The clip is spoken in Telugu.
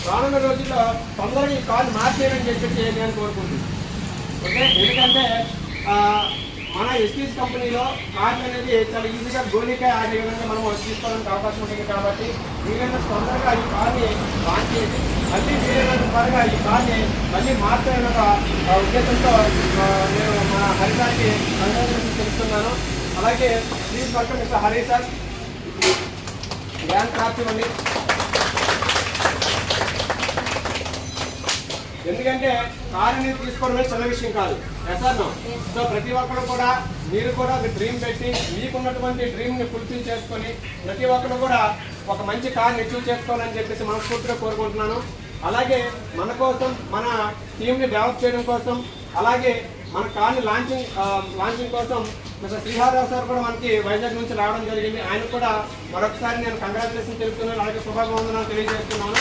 రానున్న రోజుల్లో తొందరగా ఈ కారు మార్చేయని చెప్పేసి నేను కోరుకుంటున్నాను. ఓకే, ఎందుకంటే మన ఎస్టీస్ కంపెనీలో కార్లు అనేది చాలా ఈజీగా గోలికాయ ఆడే విధంగా మనం తీసుకోవడానికి అవకాశం ఉంటుంది. కాబట్టి వీలైనంత తొందరగా ఈ కార్ని లాంచ్ చేసి మళ్ళీ వీలైనంత త్వరగా ఈ కార్ని మళ్ళీ మార్చాలనే ఉద్దేశంతో నేను మన హరి సార్కి కంగ్రాచులేషన్స్ తెలుస్తున్నాను. అలాగే please welcome mister Hari sir. Dance రాసివ్వండి. ఎందుకంటే కార్ అనేది తీసుకోవడమే చిన్న విషయం కాదు. SR no. సో ప్రతి ఒక్కరు కూడా మీరు కూడా ఒక డ్రీమ్ పెట్టి మీకున్నటువంటి డ్రీమ్ని ఫుల్ఫిల్ చేసుకొని ప్రతి ఒక్కరు కూడా ఒక మంచి కార్ని అచీవ్ చేసుకోవాలని చెప్పేసి మనస్ఫూర్తిగా కోరుకుంటున్నాను. అలాగే మన కోసం మన టీంని డెవలప్ చేయడం కోసం అలాగే మన కార్ని లాంచింగ్ కోసం మిస్టర్ శ్రీహారావు సార్ కూడా మనకి వైజాగ్ నుంచి రావడం జరిగింది. ఆయన కూడా మరొకసారి నేను కంగ్రాచులేషన్ తెలుపుతున్నాను. అలాగే శుభాకాంక్షలు తెలియజేస్తున్నాను.